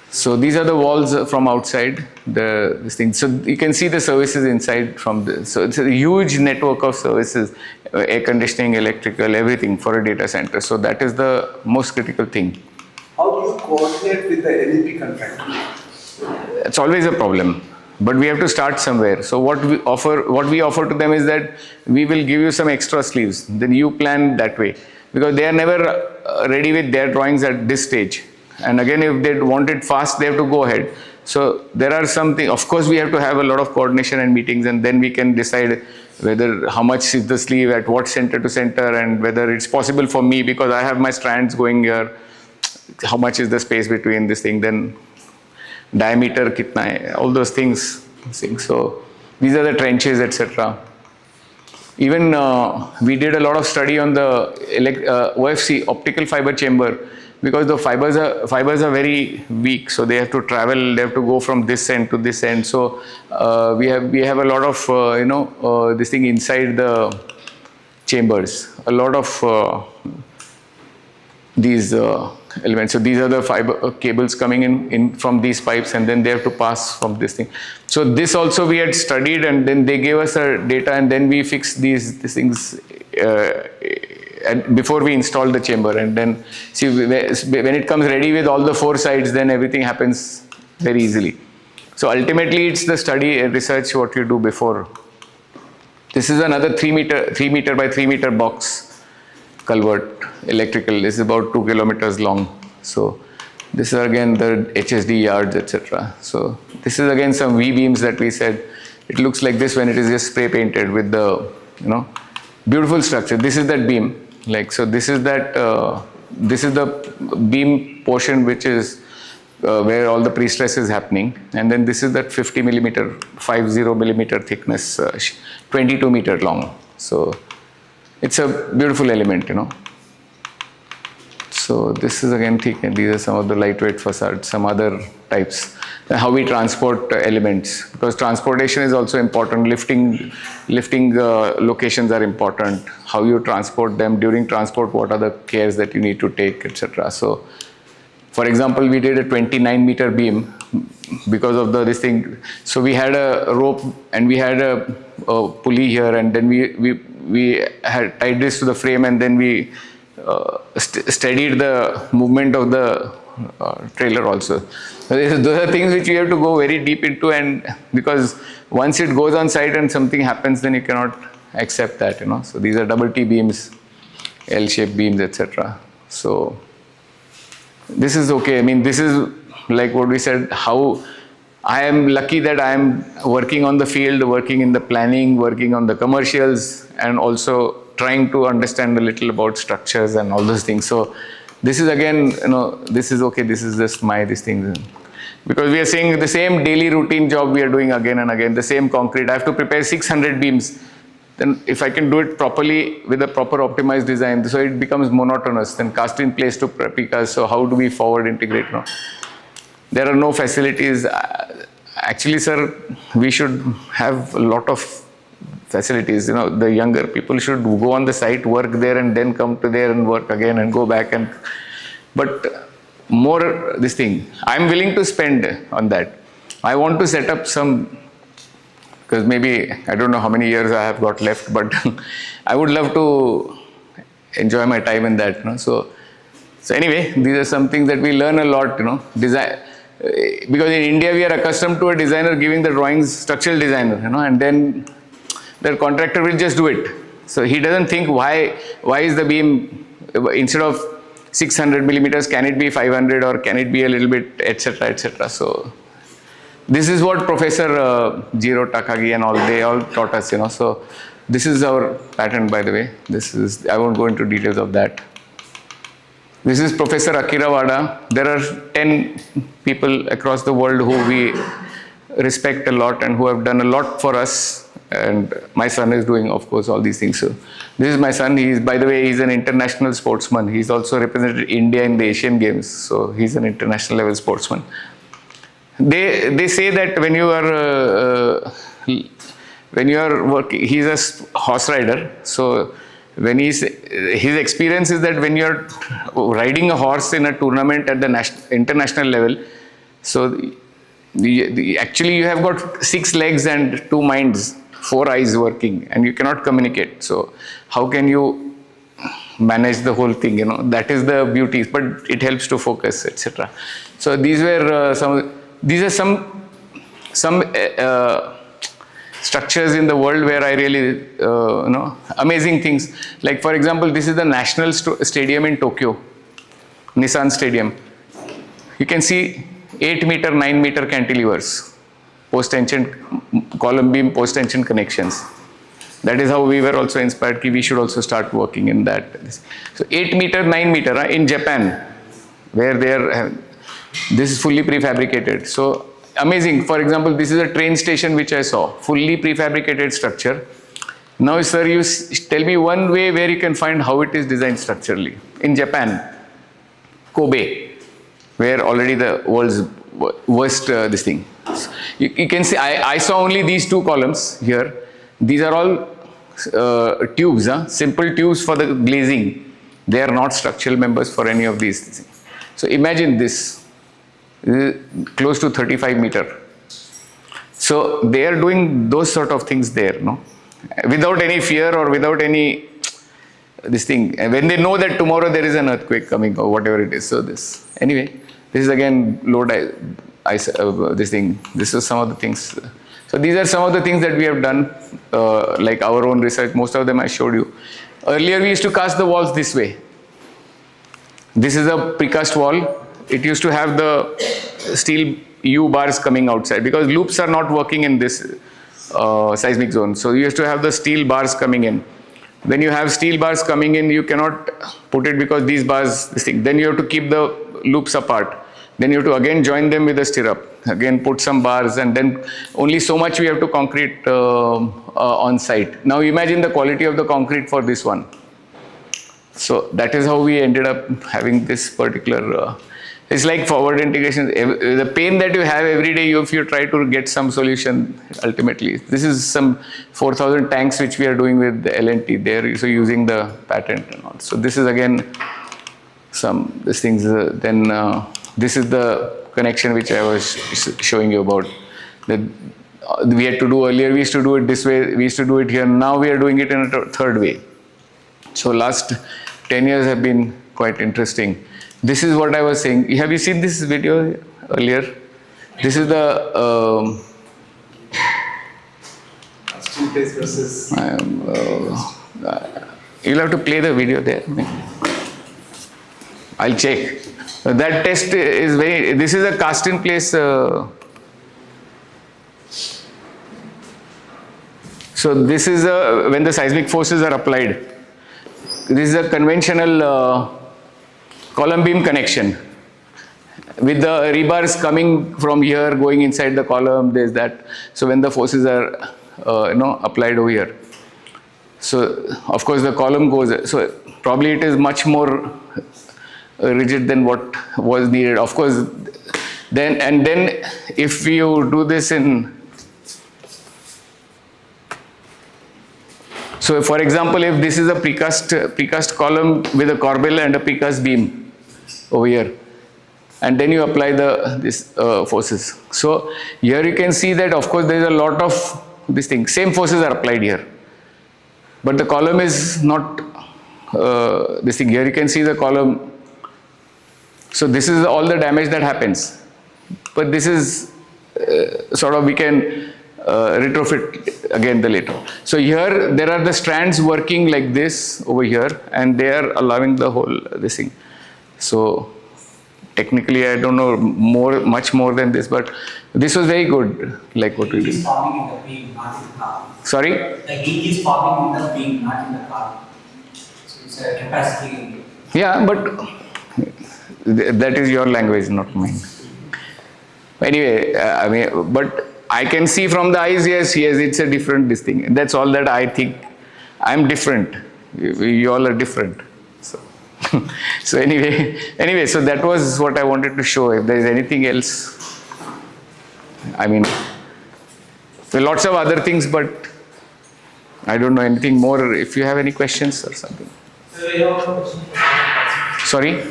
So these are the walls from outside this thing. So you can see the services inside from this. So it's a huge network of services, air conditioning, electrical, everything for a data center. So that is the most critical thing. How do you coordinate with the NEP contractor? It's always a problem, but we have to start somewhere. So what we offer to them is that we will give you some extra sleeves. Then you plan that way, because they are never ready with their drawings at this stage. And again, if they want it fast, they have to go ahead. So there are something, of course, we have to have a lot of coordination and meetings, and then we can decide whether how much is the sleeve at what center to center, and whether it's possible for me because I have my strands going here. How much is the space between this thing? Then diameter, kitna hai, all those things. So these are the trenches, etc. Even we did a lot of study on the OFC, optical fiber chamber, because the fibers are very weak, so they have to travel, they have to go from this end to this end. So we have a lot of this thing inside the chambers, a lot of these elements. So these are the fiber cables coming in from these pipes, and then they have to pass from this thing. So this also we had studied, and then they gave us a data, and then we fixed these things before we installed the chamber. And then see, when it comes ready with all the 4 sides, then everything happens very easily. So ultimately it's the study and research what you do before. This is another 3 meter by 3 meter box culvert, electrical. This is about 2 kilometers long. So this is again the HSD yards, etc. So this is again some V-beams that we said. It looks like this when it is just spray painted with the, beautiful structure. This is that beam. So this is that, this is the beam portion which is where all the pre-stress is happening. And then this is that 50 millimeter thickness, 22 meter long. So it's a beautiful element, So this is again thick, and these are some of the lightweight facades, some other types. How we transport elements, because transportation is also important. Lifting locations are important. How you transport them, during transport, what are the cares that you need to take, etc. So, for example, we did a 29-meter beam because of this thing. So we had a rope and we had a pulley here, and then we had tied this to the frame, and then we steadied the movement of the trailer also. So those are things which you have to go very deep into, and because once it goes on site and something happens, then you cannot accept that, you know. So these are double T beams, L-shaped beams, etc. So this is okay. I mean, this is like what we said, how I am lucky that I am working on the field, working in the planning, working on the commercials, and also trying to understand a little about structures and all those things. So this is again, you know, this is okay, this is just this thing. Because we are saying the same daily routine job we are doing again and again, the same concrete. I have to prepare 600 beams. Then if I can do it properly with a proper optimized design, so it becomes monotonous, then cast in place to precast. So how do we forward integrate now? There are no facilities. Actually, sir, we should have a lot of facilities. You know, the younger people should go on the site, work there, and then come to there and work again and go back. But more this thing, I'm willing to spend on that. I want to set up some, because maybe I don't know how many years I have got left, but I would love to enjoy my time in that. You know? So anyway, these are some things that we learn a lot. You know, design. Because in India we are accustomed to a designer giving the drawings, structural designer, you know, and then the contractor will just do it. So he doesn't think why is the beam, instead of 600 millimeters, can it be 500 or can it be a little bit, etc., etc. So this is what Professor Jiro Takagi and all, they all taught us, you know. So this is our pattern, by the way. This is, I won't go into details of that. This is Professor Akira Wada. There are 10 people across the world who we respect a lot and who have done a lot for us. And my son is doing, of course, all these things. So this is my son. He is, by the way, he's an international sportsman. He's also represented India in the Asian Games. So he's an international level sportsman. They say that when you are working, he's a horse rider. So when his experience is that when you're riding a horse in a tournament at the international level, so actually you have got 6 legs and 2 minds, 4 eyes working, and you cannot communicate. So how can you manage the whole thing? You know, that is the beauty, but it helps to focus, etc. So these were some structures in the world where I really, you know, amazing things. Like, for example, this is the national stadium in Tokyo, Nissan Stadium. You can see 8-meter, 9-meter cantilevers, post-tension, column beam, post-tension connections. That is how we were also inspired, we should also start working in that. So 8-meter, 9-meter in Japan, where they are, this is fully prefabricated. So amazing. For example, this is a train station which I saw, fully prefabricated structure. Now, sir, you tell me one way where you can find how it is designed structurally. In Japan, Kobe, where already the world's worst this thing. You can see, I saw only these 2 columns here. These are all tubes, simple tubes for the glazing. They are not structural members for any of these things. So imagine this. Close to 35 meter. So they are doing those sort of things there, no? Without any fear or without any this thing. And when they know that tomorrow there is an earthquake coming or whatever it is. So this, anyway, this is again load this thing. This is some of the things. So these are some of the things that we have done, like our own research. Most of them I showed you. Earlier we used to cast the walls this way. This is a precast wall. It used to have the steel U bars coming outside because loops are not working in this seismic zone. So you used to have the steel bars coming in. When you have steel bars coming in, you cannot put it because these bars, this thing. Then you have to keep the loops apart. Then you have to again join them with a stirrup. Again put some bars, and then only so much we have to concrete on site. Now imagine the quality of the concrete for this one. So that is how we ended up having this particular, it's like forward integration. The pain that you have every day, if you try to get some solution, ultimately. This is some 4,000 tanks which we are doing with the L&T. They are also using the patent and all. So this is again these things. This is the connection which I was showing you about. That we had to do earlier, we used to do it this way, we used to do it here. Now we are doing it in a third way. So last 10 years have been quite interesting. This is what I was saying. Have you seen this video earlier? This is the Casting place versus. you'll have to play the video there. I'll check. That test is very. This is a cast in place. So this is when the seismic forces are applied. This is a conventional column beam connection with the rebars coming from here, going inside the column. There's that. So when the forces are applied over here, so of course the column goes. So probably it is much more rigid than what was needed. Of course, then if you do this in. So for example, if this is a precast column with a corbel and a precast beam over here, and then you apply this forces. So here you can see that of course there is a lot of this thing. Same forces are applied here, but the column is not this thing. Here you can see the column. So this is all the damage that happens. But this is sort of we can retrofit again the later. So here there are the strands working like this over here, and they are allowing the whole this thing. So technically I don't know much more than this, but this was very good, like what we Heat did. is forming in the beam, not in the car. Sorry? The heat is forming in the beam, not in the car. So it's a capacity. Yeah, but that is your language, not mine. Anyway, I mean, but I can see from the eyes, yes, it's a different this thing. That's all that I think. I'm different. You all are different. So, so anyway, so that was what I wanted to show. If there is anything else, I mean, there are lots of other things, but I don't know anything more. If you have any questions or something. So we have a question. Sorry?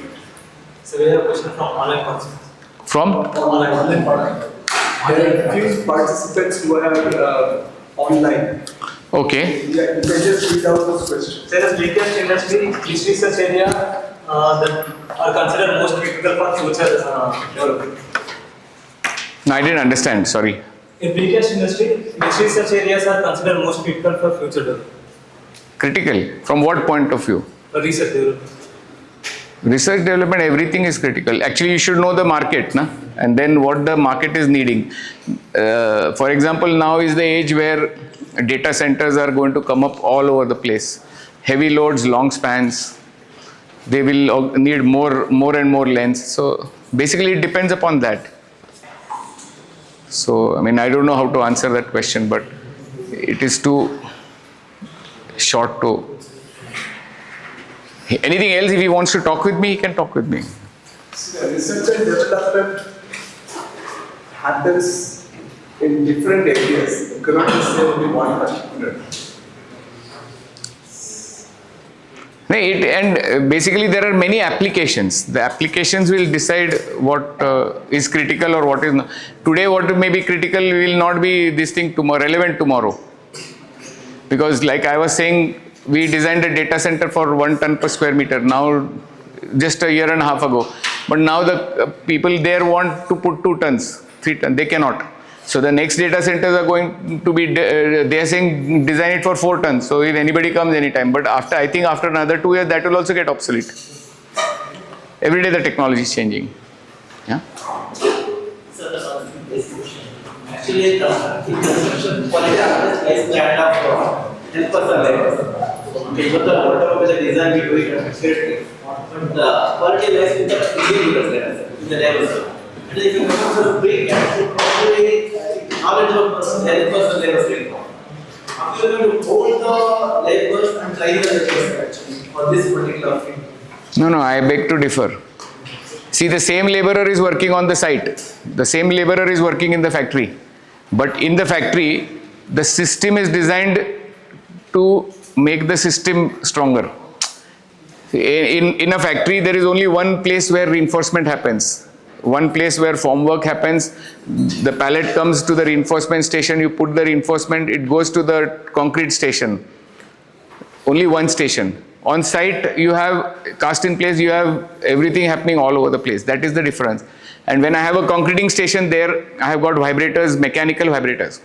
So we have a question from online participants. From? Online participants. There are few participants who are online. Okay. Yeah, you can just read out those questions. There is precast industry, which research area that are considered most critical for future development. No, I didn't understand. Sorry. In precast industry, which research areas are considered most critical for future development? Critical. From what point of view? Research development. Research development, everything is critical. Actually, you should know the market, na? And then what the market is needing. For example, now is the age where data centers are going to come up all over the place. Heavy loads, long spans. They will need more and more lengths. So basically, it depends upon that. So, I mean, I don't know how to answer that question, but it is too short to. Anything else, if he wants to talk with me, he can talk with me. So research and development happens in different areas. You cannot just say only one particular. And basically there are many applications. The applications will decide what is critical or what is not. Today what may be critical will not be this thing tomorrow, relevant tomorrow. Because like I was saying, we designed a data center for 1 ton per square meter now, just a year and a half ago. But now the people there want to put 2 tons, 3 tons, they cannot. So the next data centers are going to be, they are saying design it for 4 tons. So if anybody comes anytime, but I think after another 2 years, that will also get obsolete. Every day the technology is changing. Yeah. Actually, the construction quality is kind of help us okay, but whatever the design we do it accurately. But the quality lies with the level, in the level. And if you have the big probably knowledgeable help level straight. After you going to hold the labels and try the labels actually for this particular No, I beg to differ. See, the same laborer is working on the site. The same laborer is working in the factory. But in the factory, the system is designed to make the system stronger. In a factory, there is only one place where reinforcement happens. One place where formwork happens. The pallet comes to the reinforcement station, you put the reinforcement, it goes to the concrete station. Only one station. On site, you have cast in place, you have everything happening all over the place. That is the difference. And when I have a concreting station there, I have got vibrators, mechanical vibrators.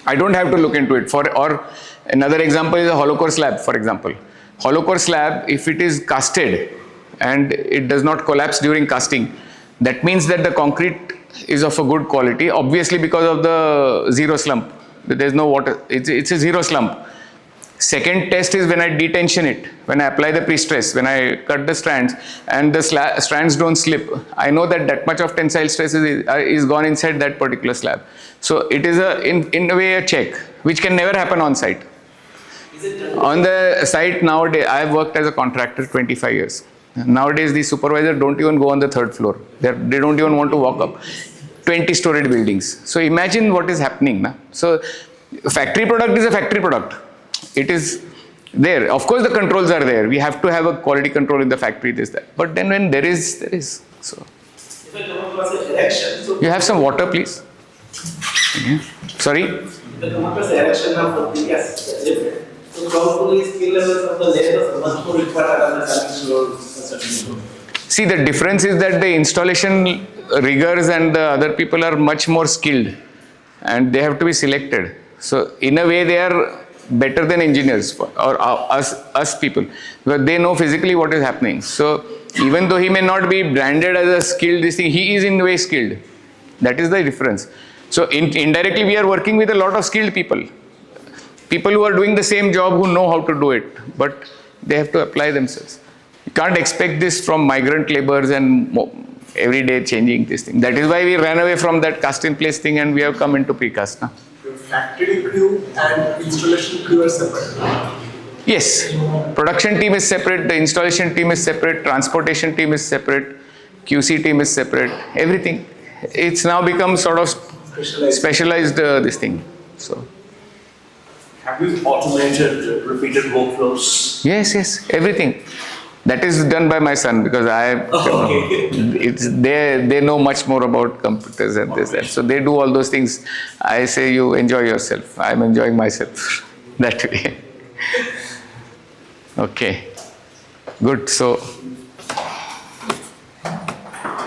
I don't have to look into it. Or another example is a hollow core slab, for example. Hollow core slab, if it is casted and it does not collapse during casting, that means that the concrete is of a good quality, obviously because of the zero slump. There's no water, it's a zero slump. Second test is when I detension it, when I apply the pre-stress, when I cut the strands and the strands don't slip. I know that that much of tensile stress is gone inside that particular slab. So it is in a way a check, which can never happen on site. On the site nowadays, I have worked as a contractor 25 years. Nowadays, the supervisor don't even go on the third floor. They don't even want to walk up. 20-story buildings. So imagine what is happening. Na? So factory product is a factory product. It is there. Of course, the controls are there. We have to have a quality control in the factory, this, that. But then when there is. So If I come across a erection, so you have some water, please. Yeah. Sorry? if I come across a erection of something, yes, different. So probably skill levels of the layers are much more required than the service load. See, the difference is that the installation riggers and the other people are much more skilled and they have to be selected. So in a way, they are better than engineers or us people, because they know physically what is happening. So even though he may not be branded as a skilled this thing, he is in a way skilled. That is the difference. So indirectly, we are working with a lot of skilled people. People who are doing the same job, who know how to do it, but they have to apply themselves. You can't expect this from migrant laborers and every day changing this thing. That is why we ran away from that cast in place thing and we have come into precast now. Your factory crew and installation crew are separate. Yes, production team is separate, the installation team is separate, transportation team is separate, QC team is separate, everything. It's now become sort of specialized this thing. So. Have you automated repeated workflows? Yes, everything. That is done by my son because they know much more about computers and this, that. So they do all those things. I say you enjoy yourself. I'm enjoying myself that way. Okay, good. So